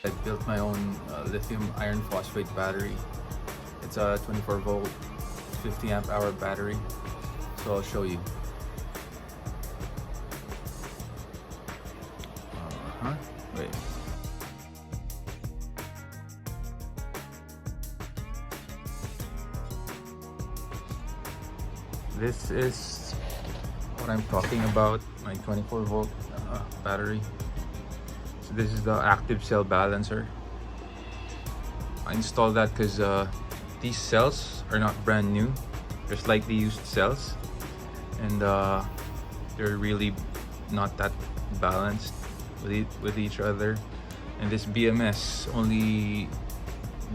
I built my own lithium iron phosphate battery. It's a 24 volt, 50 amp hour battery. So I'll show you. Uh-huh. Wait. This is what I'm talking about, my 24 volt battery. So this is the active cell balancer. I installed that because these cells are not brand new. They're slightly used cells, and they're really not that balanced with each other. And this BMS only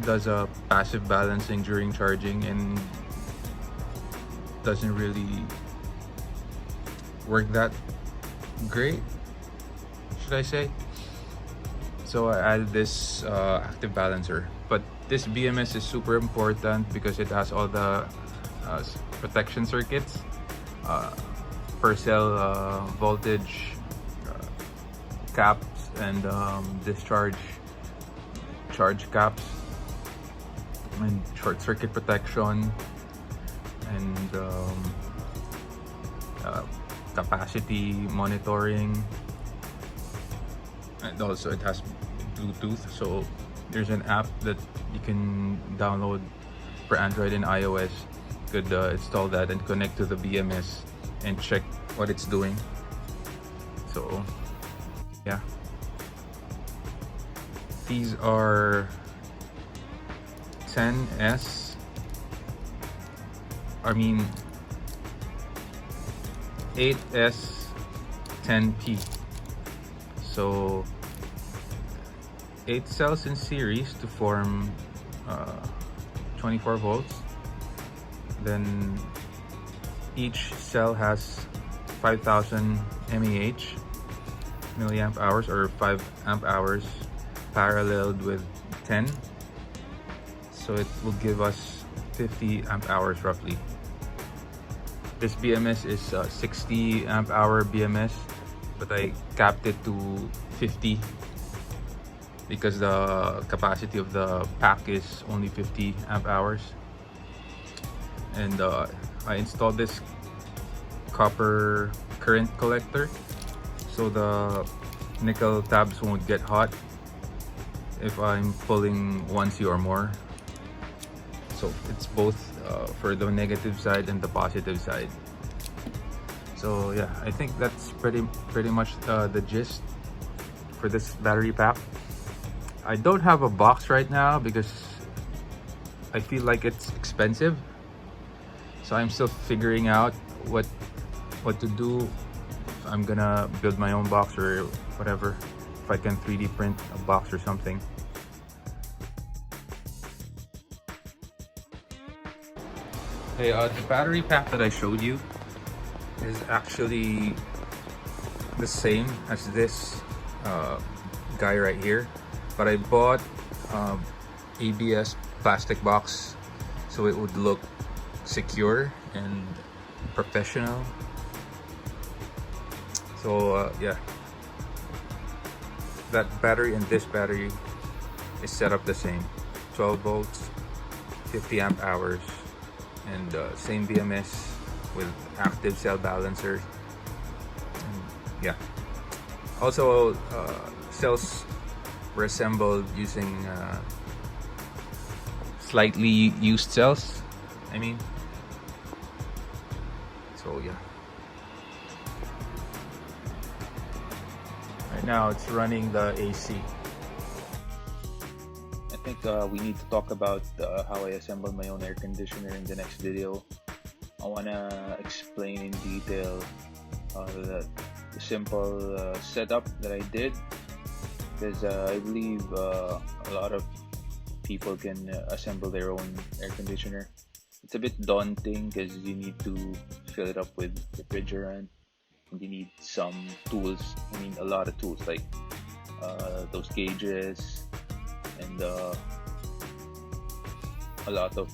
does a passive balancing during charging and doesn't really work that great, should I say. So I added this active balancer, but this BMS is super important because it has all the protection circuits, per cell voltage caps, and charge caps, and short circuit protection, and capacity monitoring, and also it has Bluetooth. So there's an app that you can download for Android and iOS. You could install that and connect to the BMS and check what it's doing. So yeah, these are 10S, I mean 8S 10P. So 8 cells in series to form 24 volts. Then each cell has 5000 mAh, milliamp hours, or 5 amp hours, paralleled with 10. So it will give us 50 amp hours roughly. This BMS is 60 amp hour BMS, but I capped it to 50 because the capacity of the pack is only 50 amp hours. And I installed this copper current collector so the nickel tabs won't get hot if I'm pulling 1C or more. So it's both for the negative side and the positive side. So yeah, I think that's pretty much the gist for this battery pack. I don't have a box right now because I feel like it's expensive. So I'm still figuring out what to do. If I'm gonna build my own box or whatever, if I can 3D print a box or something. Hey, the battery pack that I showed you is actually the same as this guy right here, but I bought ABS plastic box so it would look secure and professional. So yeah, that battery and this battery is set up the same, 12 volts, 50 amp hours, and same BMS with active cell balancer. And yeah, also cells were assembled using slightly used cells, I mean. So yeah, right now it's running the AC. I think we need to talk about how I assemble my own air conditioner in the next video. I want to explain in detail the simple setup that I did, because I believe a lot of people can assemble their own air conditioner. It's a bit daunting because you need to fill it up with refrigerant, and you need some tools. I mean, a lot of tools like those gauges, and a lot of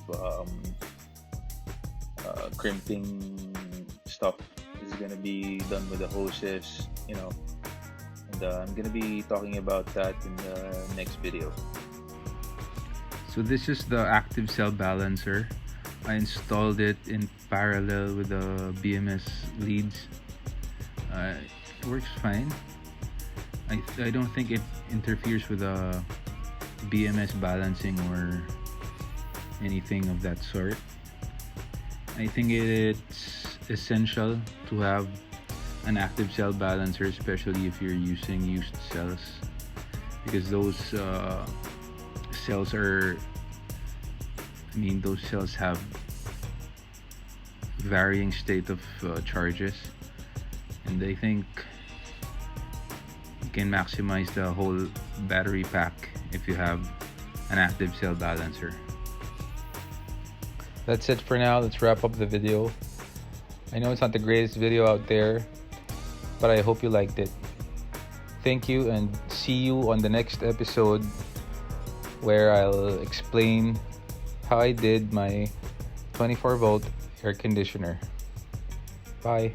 crimping stuff is gonna be done with the hoses, you know, and and I'm gonna be talking about that in the next video. So this is the active cell balancer. I installed it in parallel with the BMS leads. It works fine. I don't think it interferes with the BMS balancing or anything of that sort. I think it's essential to have an active cell balancer, especially if you're using used cells, because those cells are, those cells have varying state of charges, and I think you can maximize the whole battery pack if you have an active cell balancer. That's it for now. Let's wrap up the video. I know it's not the greatest video out there, but I hope you liked it. Thank you, and see you on the next episode where I'll explain how I did my 24-volt air conditioner. Bye.